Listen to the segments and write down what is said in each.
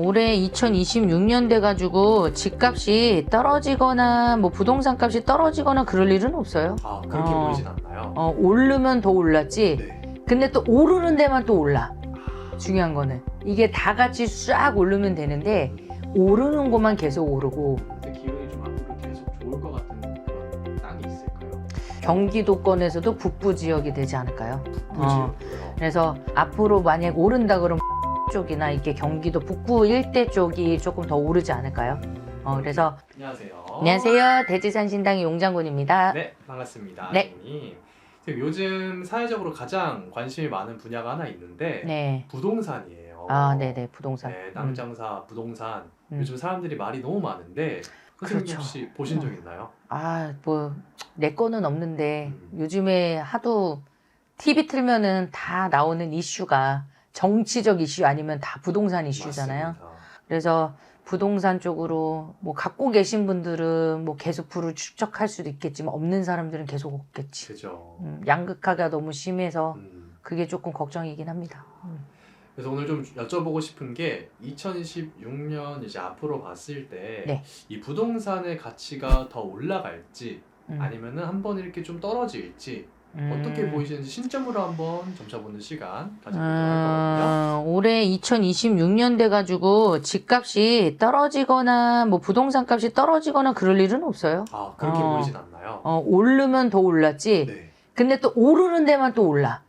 올해 2026년 돼가지고 집값이 떨어지거나 뭐 부동산 값이 떨어지거나 그럴 일은 없어요. 아, 그렇게 보이진 않나요? 오르면 더 올랐지. 네. 근데 또 오르는 데만 또 올라. 중요한 거는 이게 다 같이 싹 오르면 되는데 오르는 것만 계속 오르고. 근데 기운이 좀 앞으로 계속 좋을 것 같은 그런 땅이 있을까요? 경기도권에서도 북부 지역이 되지 않을까요? 북부 지역이요. 그래서 앞으로 만약 오른다 그러면 쪽이나 이렇게 경기도 북부 일대 쪽이 조금 더 오르지 않을까요? 그래서 안녕하세요. 안녕하세요. 대지산신당의 용장군입니다. 네, 반갑습니다. 네. 선생님. 지금 요즘 사회적으로 가장 관심이 많은 분야가 하나 있는데 네. 부동산이에요. 아, 네네. 부동산. 네, 땅 장사, 부동산. 음. 요즘 사람들이 말이 너무 많은데 선생님 그렇죠. 혹시 보신 적 있나요? 뭐 내 거는 없는데 음. 요즘에 하도 TV 틀면은 다 나오는 이슈가 정치적 이슈 아니면 다 부동산 이슈잖아요. 맞습니다. 그래서 부동산 쪽으로 뭐 갖고 계신 분들은 뭐 계속 부를 축적할 수도 있겠지만 없는 사람들은 계속 없겠지. 그죠. 양극화가 너무 심해서 음. 그게 조금 걱정이긴 합니다. 그래서 오늘 좀 여쭤보고 싶은 게 2016년 이제 앞으로 봤을 때 네. 이 부동산의 가치가 더 올라갈지 음. 아니면은 한번 이렇게 좀 떨어질지 어떻게 보이시는지 신점으로 한번 점쳐보는 시간 가져보도록 할 거거든요. 올해 2026년 돼가지고 집값이 떨어지거나 뭐 부동산 값이 떨어지거나 그럴 일은 없어요. 아, 그렇게 보이진 않나요? 오르면 더 올랐지. 네. 근데 또 오르는 데만 또 올라.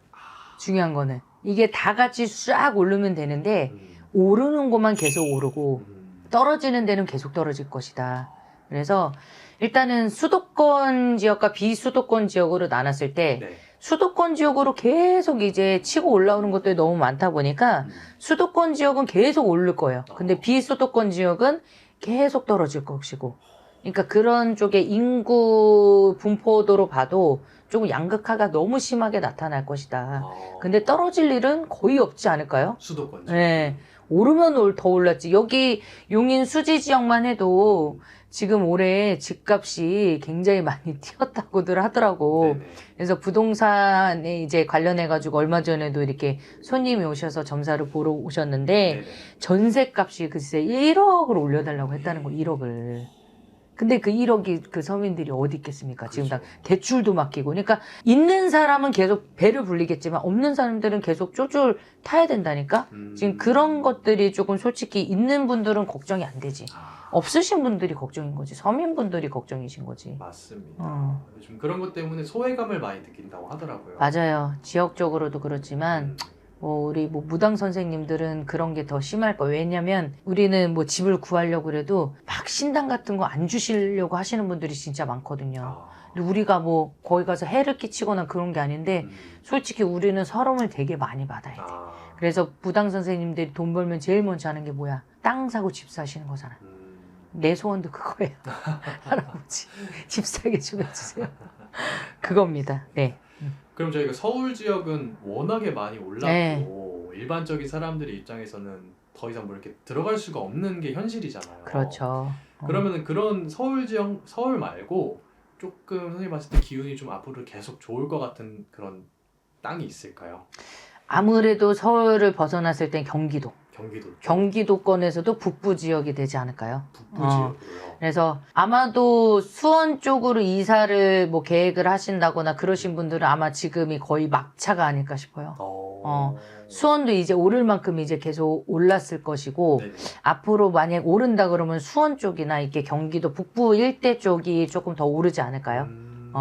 중요한 거는 이게 다 같이 싹 오르면 되는데 오르는 것만 계속 오르고 떨어지는 데는 계속 떨어질 것이다. 그래서 일단은 수도권 지역과 비수도권 지역으로 나눴을 때 네. 수도권 지역으로 계속 이제 치고 올라오는 것들이 너무 많다 보니까 수도권 지역은 계속 오를 거예요. 근데 비수도권 지역은 계속 떨어질 것이고. 그러니까 그런 쪽의 인구 분포도로 봐도 조금 양극화가 너무 심하게 나타날 것이다. 근데 떨어질 일은 거의 없지 않을까요? 수도권. 네. 오르면 더 올랐지. 여기 용인 수지 지역만 해도 지금 올해 집값이 굉장히 많이 뛰었다고들 하더라고. 네네. 그래서 부동산에 이제 관련해가지고 얼마 전에도 이렇게 손님이 오셔서 점사를 보러 오셨는데 네네. 전세값이 글쎄 1억을 올려달라고 했다는 거, 1억을. 근데 그 1억이 그 서민들이 어디 있겠습니까? 지금 다 그렇죠. 대출도 맡기고. 그러니까 있는 사람은 계속 배를 불리겠지만 없는 사람들은 계속 쫄쫄 타야 된다니까? 지금 그런 것들이 조금 솔직히 있는 분들은 걱정이 안 되지. 없으신 분들이 걱정인 거지. 서민분들이 걱정이신 거지. 맞습니다. 요즘 그런 것 때문에 소외감을 많이 느낀다고 하더라고요. 맞아요. 지역적으로도 그렇지만 우리 무당 선생님들은 그런 게 더 심할 거예요. 왜냐면 우리는 뭐 집을 구하려고 그래도 막 신당 같은 거 안 주시려고 하시는 분들이 진짜 많거든요. 근데 우리가 뭐 거기 가서 해를 끼치거나 그런 게 아닌데 솔직히 우리는 서름을 되게 많이 받아야 돼. 그래서 무당 선생님들이 돈 벌면 제일 먼저 하는 게 뭐야? 땅 사고 집 사시는 거잖아. 내 소원도 그거예요. 할아버지 집 사게 좀 해주세요. 그겁니다. 네. 그럼 저희가 서울 지역은 워낙에 많이 올랐고 네. 일반적인 사람들의 입장에서는 더 이상 뭐 이렇게 들어갈 수가 없는 게 현실이잖아요. 그렇죠. 그러면은 그런 서울 지역, 서울 말고 조금 선생님 봤을 때 기운이 좀 앞으로 계속 좋을 것 같은 그런 땅이 있을까요? 아무래도 서울을 벗어났을 땐 경기도. 경기도 쪽? 경기도권에서도 북부 지역이 되지 않을까요? 북부 지역으로요. 그래서 아마도 수원 쪽으로 이사를 뭐 계획을 하신다거나 그러신 분들은 아마 지금이 거의 막차가 아닐까 싶어요. 수원도 이제 오를 만큼 이제 계속 올랐을 것이고 네네. 앞으로 만약 오른다 그러면 수원 쪽이나 이렇게 경기도 북부 일대 쪽이 조금 더 오르지 않을까요?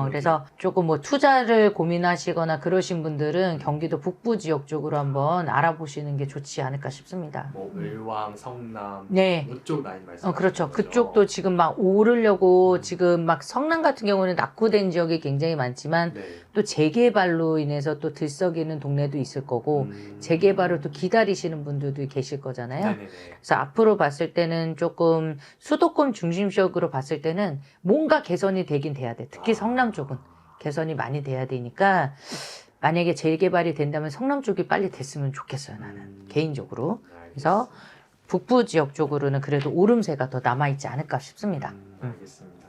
그래서 조금 뭐 투자를 고민하시거나 그러신 분들은 경기도 북부 지역 쪽으로 한번 알아보시는 게 좋지 않을까 싶습니다. 뭐 을왕, 성남 네. 이쪽 라인 말씀하시는 그렇죠. 거죠? 그쪽도 지금 막 오르려고 지금 막 성남 같은 경우는 낙후된 지역이 굉장히 많지만 네. 또 재개발로 인해서 또 들썩이는 동네도 있을 거고 재개발을 또 기다리시는 분들도 계실 거잖아요. 네네네. 그래서 앞으로 봤을 때는 조금 수도권 중심 지역으로 봤을 때는 뭔가 개선이 되긴 돼야 돼. 특히 성남 쪽은 개선이 많이 돼야 되니까 만약에 재개발이 된다면 성남 쪽이 빨리 됐으면 좋겠어요. 나는 개인적으로. 그래서 북부 지역 쪽으로는 그래도 오름세가 더 남아있지 않을까 싶습니다. 알겠습니다.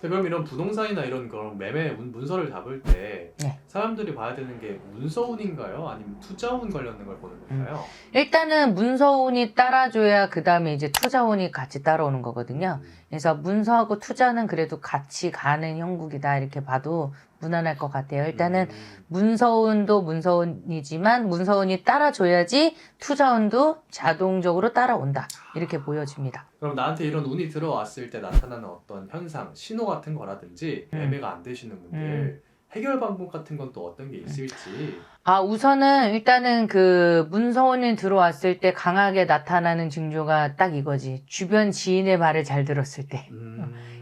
그럼 이런 부동산이나 이런 그런 매매 문서를 잡을 때 네. 사람들이 봐야 되는 게 문서운인가요? 아니면 투자운 관련된 걸 보는 건가요? 일단은 문서운이 따라줘야 그 다음에 이제 투자운이 같이 따라오는 거거든요. 그래서 문서하고 투자는 그래도 같이 가는 형국이다 이렇게 봐도 무난할 것 같아요. 일단은 문서운도 문서운이지만 문서운이 따라줘야지 투자운도 자동적으로 따라온다 이렇게 보여집니다. 그럼 나한테 이런 운이 들어왔을 때 나타나는 어떤 현상, 신호 같은 거라든지 매매가 안 되시는 분들 해결 방법 같은 건 또 어떤 게 있을지. 우선은 일단은 그 문서운이 들어왔을 때 강하게 나타나는 징조가 딱 이거지. 주변 지인의 말을 잘 들었을 때.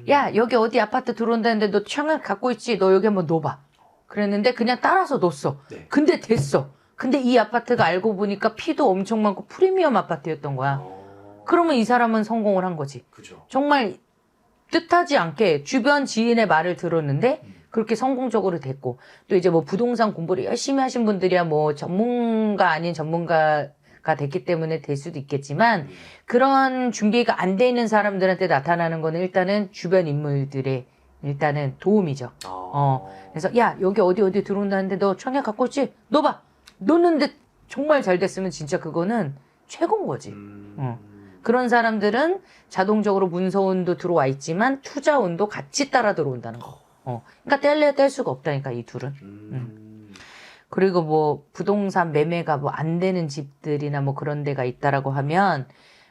야, 여기 어디 아파트 들어온다는데 너 청약 갖고 있지? 너 여기 한번 넣어봐. 그랬는데 그냥 따라서 넣었어. 네. 근데 됐어. 근데 이 아파트가 알고 보니까 피도 엄청 많고 프리미엄 아파트였던 거야. 그러면 이 사람은 성공을 한 거지. 그죠. 정말 뜻하지 않게 주변 지인의 말을 들었는데 그렇게 성공적으로 됐고, 또 이제 뭐 부동산 공부를 열심히 하신 분들이야 뭐 전문가 아닌 전문가가 됐기 때문에 될 수도 있겠지만, 그런 준비가 안 돼 있는 사람들한테 나타나는 거는 일단은 주변 인물들의 일단은 도움이죠. 그래서 야, 여기 어디 들어온다는데 너 청약 갖고 있지? 넣어봐. 넣었는데 정말 잘 됐으면 진짜 그거는 최고인 거지. 그런 사람들은 자동적으로 문서운도 들어와 있지만 투자운도 같이 따라 들어온다는 거. 그러니까 뗄래야 뗄 수가 없다니까, 이 둘은. 그리고 뭐 부동산 매매가 뭐 안 되는 집들이나 뭐 그런 데가 있다라고 하면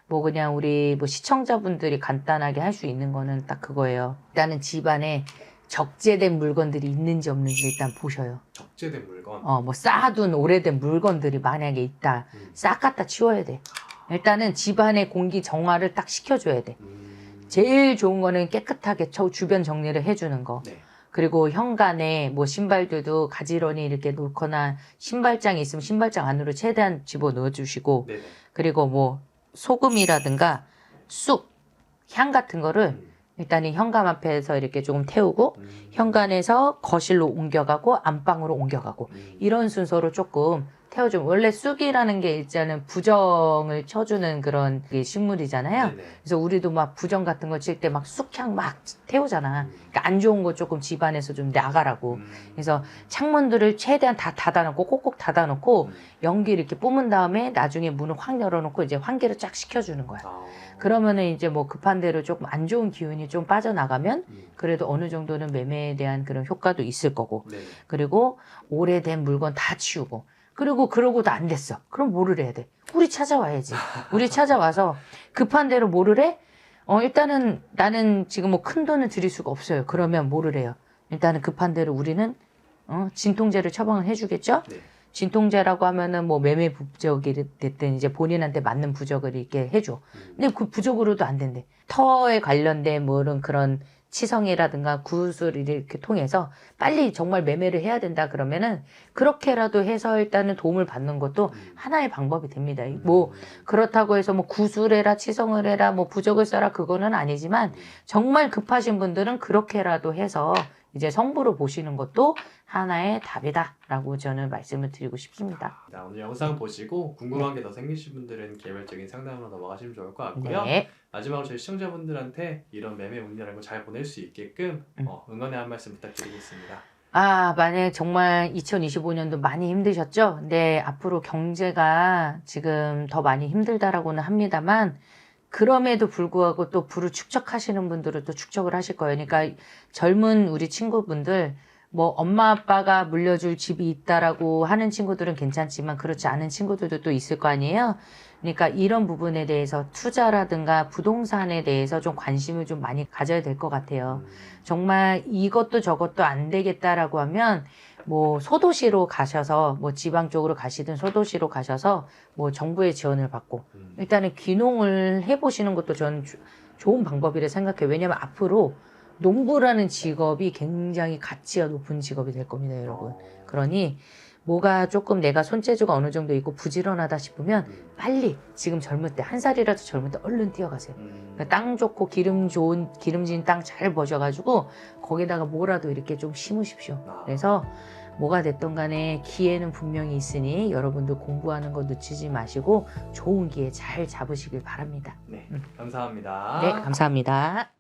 뭐 그냥 우리 뭐 시청자분들이 간단하게 할 수 있는 거는 딱 그거예요. 일단은 집안에 적재된 물건들이 있는지 없는지 일단 보셔요. 적재된 물건. 뭐 쌓아둔 오래된 물건들이 만약에 있다. 싹 갖다 치워야 돼. 일단은 집안의 공기 정화를 딱 시켜줘야 돼. 제일 좋은 거는 깨끗하게 주변 정리를 해주는 거. 네. 그리고 현관에 뭐 신발들도 가지런히 이렇게 놓거나 신발장이 있으면 신발장 안으로 최대한 집어넣어 주시고, 네네. 그리고 뭐 소금이라든가 쑥, 향 같은 거를 일단은 현관 앞에서 이렇게 조금 태우고 현관에서 거실로 옮겨가고 안방으로 옮겨가고 이런 순서로 조금 태워주면, 원래 쑥이라는 게 일단은 부정을 쳐주는 그런 식물이잖아요. 네네. 그래서 우리도 막 부정 같은 거 칠 때 막 쑥향 막 태우잖아. 그러니까 안 좋은 거 조금 집안에서 좀 나가라고. 그래서 창문들을 최대한 다 닫아놓고 꼭꼭 닫아놓고 연기 이렇게 뿜은 다음에 나중에 문을 확 열어놓고 이제 환기를 쫙 시켜주는 거야. 그러면은 이제 뭐 급한 대로 조금 안 좋은 기운이 좀 빠져나가면 그래도 어느 정도는 매매에 대한 그런 효과도 있을 거고. 네네. 그리고 오래된 물건 다 치우고. 그리고 그러고도 안 됐어. 그럼 뭐를 해야 돼? 우리 찾아와야지. 우리 찾아와서 급한 대로 뭐를 해? 일단은 나는 지금 뭐 큰 돈을 드릴 수가 없어요. 그러면 뭐를 해요? 일단은 급한 대로 우리는 진통제를 처방을 해주겠죠? 네. 진통제라고 하면은 뭐 매매 부적이 됐든 이제 본인한테 맞는 부적을 이렇게 해줘. 근데 그 부적으로도 안 된대. 터에 관련된 뭐 그런 치성이라든가 구슬 이렇게 통해서 빨리 정말 매매를 해야 된다 그러면은 그렇게라도 해서 일단은 도움을 받는 것도 하나의 방법이 됩니다. 뭐 그렇다고 해서 뭐 구슬 해라 치성을 해라 뭐 부적을 써라 그거는 아니지만 정말 급하신 분들은 그렇게라도 해서 이제 성부를 보시는 것도 하나의 답이다라고 저는 말씀을 드리고 싶습니다. 오늘 영상 보시고 궁금한 게 더 생기신 분들은 개별적인 상담으로 넘어가시면 좋을 것 같고요. 네. 마지막으로 저희 시청자분들한테 이런 매매 운이라는 거 잘 보낼 수 있게끔 응원의 한 말씀 부탁드리겠습니다. 만약 정말 2025년도 많이 힘드셨죠? 근데 앞으로 경제가 지금 더 많이 힘들다라고는 합니다만 그럼에도 불구하고 또 부를 축적하시는 분들은 또 축적을 하실 거예요. 그러니까 젊은 우리 친구분들 뭐 엄마 아빠가 물려줄 집이 있다라고 하는 친구들은 괜찮지만 그렇지 않은 친구들도 또 있을 거 아니에요. 그러니까 이런 부분에 대해서 투자라든가 부동산에 대해서 좀 관심을 좀 많이 가져야 될 것 같아요. 정말 이것도 저것도 안 되겠다라고 하면 뭐 소도시로 가셔서 뭐 지방 쪽으로 가시든 소도시로 가셔서 뭐 정부의 지원을 받고 일단은 귀농을 해보시는 것도 저는 좋은 방법이라 생각해요. 왜냐면 앞으로 농부라는 직업이 굉장히 가치가 높은 직업이 될 겁니다, 여러분. 그러니 뭐가 조금 내가 손재주가 어느 정도 있고 부지런하다 싶으면 빨리 지금 젊을 때, 한 살이라도 젊을 때 얼른 뛰어가세요. 그러니까 땅 좋고 기름진 땅 잘 버셔가지고 거기다가 뭐라도 이렇게 좀 심으십시오. 그래서 뭐가 됐든 간에 기회는 분명히 있으니 여러분들 공부하는 거 놓치지 마시고 좋은 기회 잘 잡으시길 바랍니다. 네, 감사합니다. 네, 감사합니다.